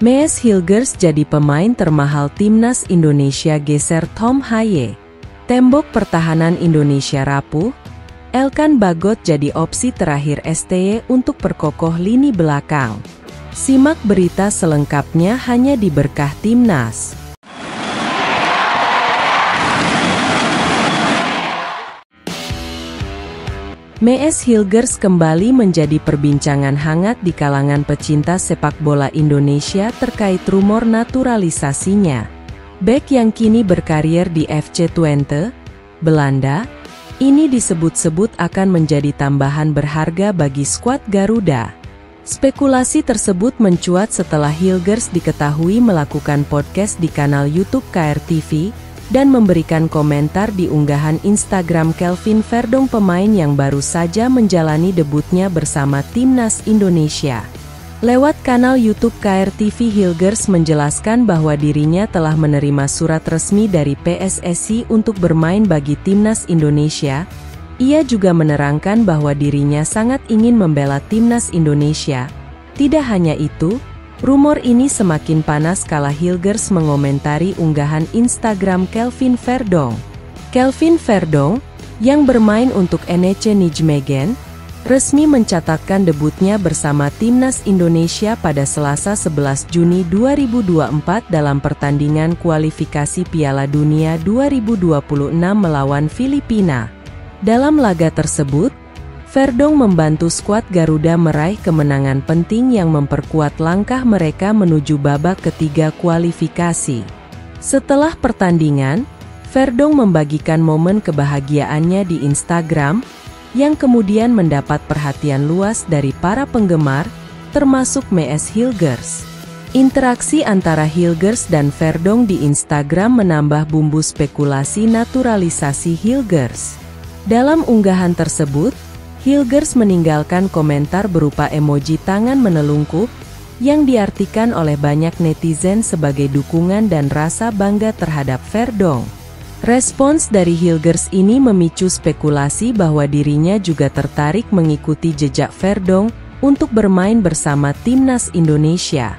Mees Hilgers jadi pemain termahal timnas Indonesia geser Tom Haye. Tembok pertahanan Indonesia rapuh, Elkan Bagot jadi opsi terakhir STY untuk perkokoh lini belakang. Simak berita selengkapnya hanya di Berkah Timnas. Mees Hilgers kembali menjadi perbincangan hangat di kalangan pecinta sepak bola Indonesia terkait rumor naturalisasinya. Bek yang kini berkarir di FC Twente, Belanda, ini disebut-sebut akan menjadi tambahan berharga bagi skuad Garuda. Spekulasi tersebut mencuat setelah Hilgers diketahui melakukan podcast di kanal YouTube KRTV, dan memberikan komentar di unggahan Instagram Kelvin Verdong, pemain yang baru saja menjalani debutnya bersama Timnas Indonesia. Lewat kanal YouTube KRTV, Hilgers menjelaskan bahwa dirinya telah menerima surat resmi dari PSSI untuk bermain bagi Timnas Indonesia. Ia juga menerangkan bahwa dirinya sangat ingin membela Timnas Indonesia. Tidak hanya itu, rumor ini semakin panas kala Hilgers mengomentari unggahan Instagram Kelvin Verdong. Kelvin Verdong, yang bermain untuk NEC Nijmegen, resmi mencatatkan debutnya bersama Timnas Indonesia pada Selasa 11 Juni 2024 dalam pertandingan kualifikasi Piala Dunia 2026 melawan Filipina. Dalam laga tersebut, Verdong membantu skuad Garuda meraih kemenangan penting yang memperkuat langkah mereka menuju babak ketiga kualifikasi. Setelah pertandingan, Verdong membagikan momen kebahagiaannya di Instagram, yang kemudian mendapat perhatian luas dari para penggemar, termasuk Mees Hilgers. Interaksi antara Hilgers dan Verdong di Instagram menambah bumbu spekulasi naturalisasi Hilgers. Dalam unggahan tersebut, Hilgers meninggalkan komentar berupa emoji tangan menelungkup, yang diartikan oleh banyak netizen sebagai dukungan dan rasa bangga terhadap Verdong. Respons dari Hilgers ini memicu spekulasi bahwa dirinya juga tertarik mengikuti jejak Verdong untuk bermain bersama Timnas Indonesia.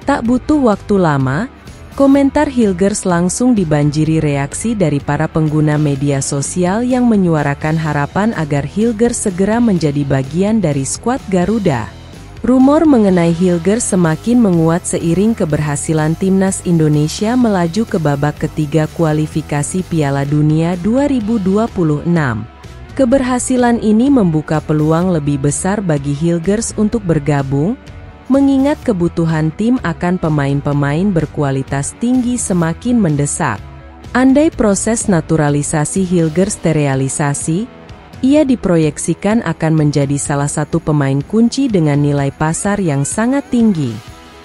Tak butuh waktu lama, komentar Hilgers langsung dibanjiri reaksi dari para pengguna media sosial yang menyuarakan harapan agar Hilgers segera menjadi bagian dari skuad Garuda. Rumor mengenai Hilgers semakin menguat seiring keberhasilan Timnas Indonesia melaju ke babak ketiga kualifikasi Piala Dunia 2026. Keberhasilan ini membuka peluang lebih besar bagi Hilgers untuk bergabung, mengingat kebutuhan tim akan pemain-pemain berkualitas tinggi semakin mendesak. Andai proses naturalisasi Hilgers terrealisasi, ia diproyeksikan akan menjadi salah satu pemain kunci dengan nilai pasar yang sangat tinggi.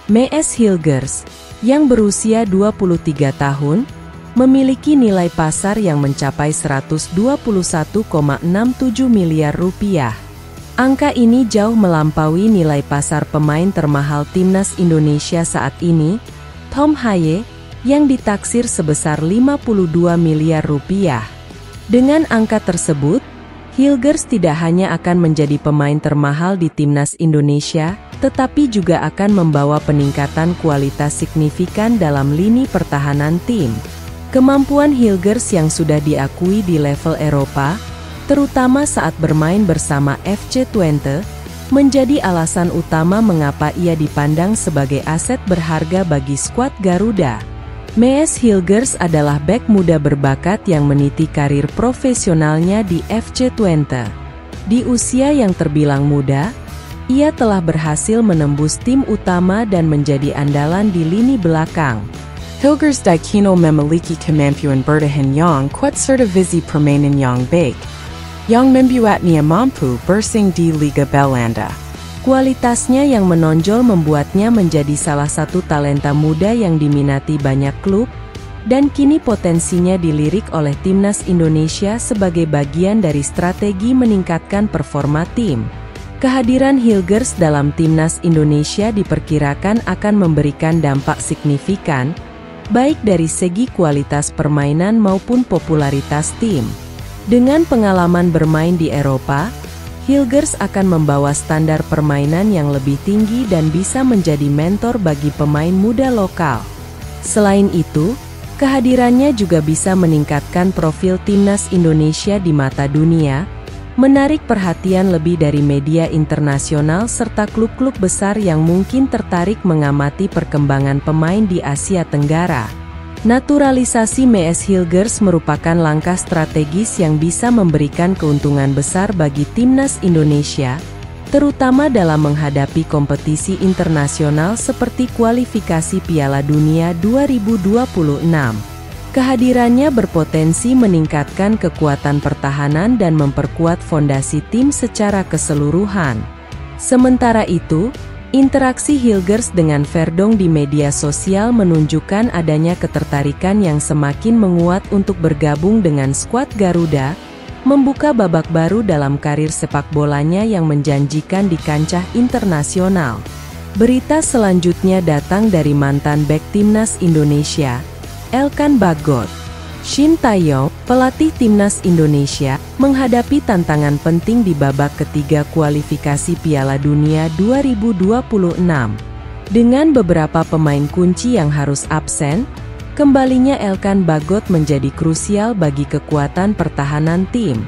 Mees Hilgers, yang berusia 23 tahun, memiliki nilai pasar yang mencapai 121,67 miliar rupiah. Angka ini jauh melampaui nilai pasar pemain termahal Timnas Indonesia saat ini, Tom Haye, yang ditaksir sebesar 52 miliar rupiah. Dengan angka tersebut, Hilgers tidak hanya akan menjadi pemain termahal di Timnas Indonesia, tetapi juga akan membawa peningkatan kualitas signifikan dalam lini pertahanan tim. Kemampuan Hilgers yang sudah diakui di level Eropa, terutama saat bermain bersama FC Twente, menjadi alasan utama mengapa ia dipandang sebagai aset berharga bagi skuad Garuda. Mees Hilgers adalah bek muda berbakat yang meniti karir profesionalnya di FC Twente. Di usia yang terbilang muda, ia telah berhasil menembus tim utama dan menjadi andalan di lini belakang. Hilgers di kino memiliki kemampuan bertahan yang kuat serta visi permainan yang baik, yang membuatnya mampu bersaing di Liga Belanda. Kualitasnya yang menonjol membuatnya menjadi salah satu talenta muda yang diminati banyak klub, dan kini potensinya dilirik oleh Timnas Indonesia sebagai bagian dari strategi meningkatkan performa tim. Kehadiran Hilgers dalam Timnas Indonesia diperkirakan akan memberikan dampak signifikan, baik dari segi kualitas permainan maupun popularitas tim. Dengan pengalaman bermain di Eropa, Hilgers akan membawa standar permainan yang lebih tinggi dan bisa menjadi mentor bagi pemain muda lokal. Selain itu, kehadirannya juga bisa meningkatkan profil timnas Indonesia di mata dunia, menarik perhatian lebih dari media internasional serta klub-klub besar yang mungkin tertarik mengamati perkembangan pemain di Asia Tenggara. Naturalisasi M.S. Hilgers merupakan langkah strategis yang bisa memberikan keuntungan besar bagi timnas Indonesia, terutama dalam menghadapi kompetisi internasional seperti kualifikasi Piala Dunia 2026. Kehadirannya berpotensi meningkatkan kekuatan pertahanan dan memperkuat fondasi tim secara keseluruhan. Sementara itu, interaksi Hilgers dengan Verdong di media sosial menunjukkan adanya ketertarikan yang semakin menguat untuk bergabung dengan skuad Garuda, membuka babak baru dalam karir sepak bolanya yang menjanjikan di kancah internasional. Berita selanjutnya datang dari mantan bek timnas Indonesia, Elkan Bagot. Shin Tae-yong, pelatih timnas Indonesia, menghadapi tantangan penting di babak ketiga kualifikasi Piala Dunia 2026. Dengan beberapa pemain kunci yang harus absen, kembalinya Elkan Bagot menjadi krusial bagi kekuatan pertahanan tim.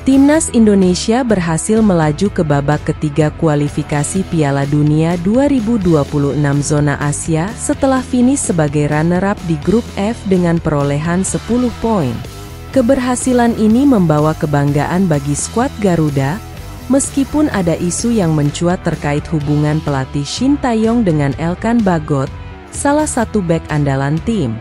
Timnas Indonesia berhasil melaju ke babak ketiga kualifikasi Piala Dunia 2026 zona Asia setelah finish sebagai runner-up di grup F dengan perolehan 10 poin. Keberhasilan ini membawa kebanggaan bagi skuad Garuda, meskipun ada isu yang mencuat terkait hubungan pelatih Shin Tae-yong dengan Elkan Bagot, salah satu bek andalan tim.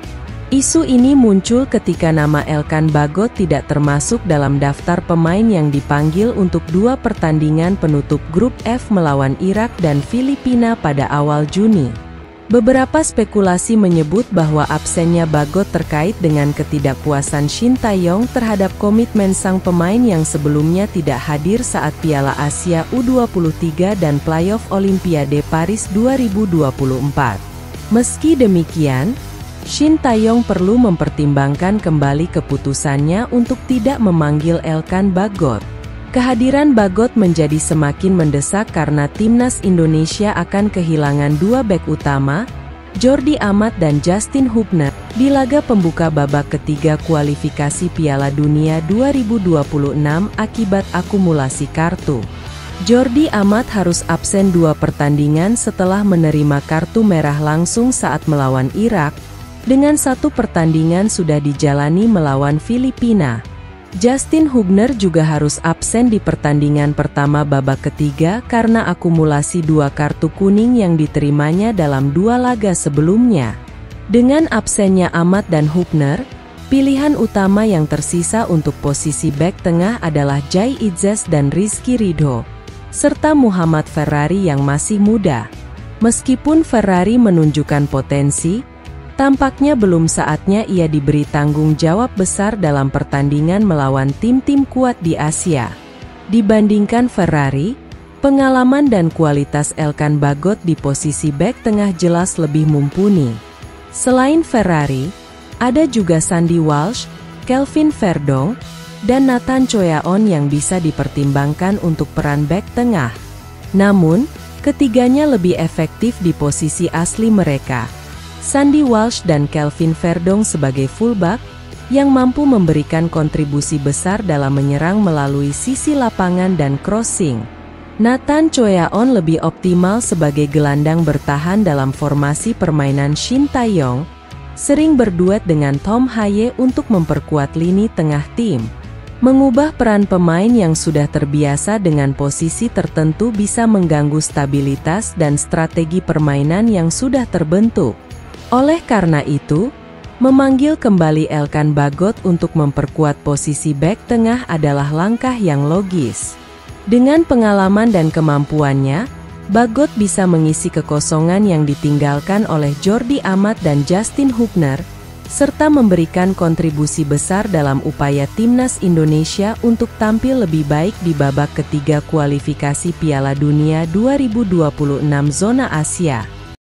Isu ini muncul ketika nama Elkan Bagot tidak termasuk dalam daftar pemain yang dipanggil untuk dua pertandingan penutup grup F melawan Irak dan Filipina pada awal Juni. Beberapa spekulasi menyebut bahwa absennya Bagot terkait dengan ketidakpuasan Shin Tae-yong terhadap komitmen sang pemain yang sebelumnya tidak hadir saat Piala Asia U23 dan playoff Olimpiade Paris 2024. Meski demikian, Shin Tae-yong perlu mempertimbangkan kembali keputusannya untuk tidak memanggil Elkan Bagot. Kehadiran Bagot menjadi semakin mendesak karena timnas Indonesia akan kehilangan dua bek utama, Jordi Amat dan Justin Hubner, di laga pembuka babak ketiga kualifikasi Piala Dunia 2026 akibat akumulasi kartu. Jordi Amat harus absen dua pertandingan setelah menerima kartu merah langsung saat melawan Irak, dengan satu pertandingan sudah dijalani melawan Filipina. Justin Hubner juga harus absen di pertandingan pertama babak ketiga karena akumulasi dua kartu kuning yang diterimanya dalam dua laga sebelumnya. Dengan absennya Amat dan Hubner, pilihan utama yang tersisa untuk posisi bek tengah adalah Jai Idzes dan Rizky Ridho, serta Muhammad Ferrari yang masih muda. Meskipun Ferrari menunjukkan potensi, tampaknya belum saatnya ia diberi tanggung jawab besar dalam pertandingan melawan tim-tim kuat di Asia. Dibandingkan Ferrari, pengalaman dan kualitas Elkan Bagot di posisi bek tengah jelas lebih mumpuni. Selain Ferrari, ada juga Sandy Walsh, Kelvin Verdong, dan Nathan Choyaon yang bisa dipertimbangkan untuk peran bek tengah. Namun, ketiganya lebih efektif di posisi asli mereka. Sandy Walsh dan Kelvin Verdong sebagai fullback, yang mampu memberikan kontribusi besar dalam menyerang melalui sisi lapangan dan crossing. Nathan Choyaon lebih optimal sebagai gelandang bertahan dalam formasi permainan Shin Tae-yong, sering berduet dengan Tom Haye untuk memperkuat lini tengah tim. Mengubah peran pemain yang sudah terbiasa dengan posisi tertentu bisa mengganggu stabilitas dan strategi permainan yang sudah terbentuk. Oleh karena itu, memanggil kembali Elkan Bagot untuk memperkuat posisi bek tengah adalah langkah yang logis. Dengan pengalaman dan kemampuannya, Bagot bisa mengisi kekosongan yang ditinggalkan oleh Jordi Amat dan Justin Hubner, serta memberikan kontribusi besar dalam upaya timnas Indonesia untuk tampil lebih baik di babak ketiga kualifikasi Piala Dunia 2026 zona Asia.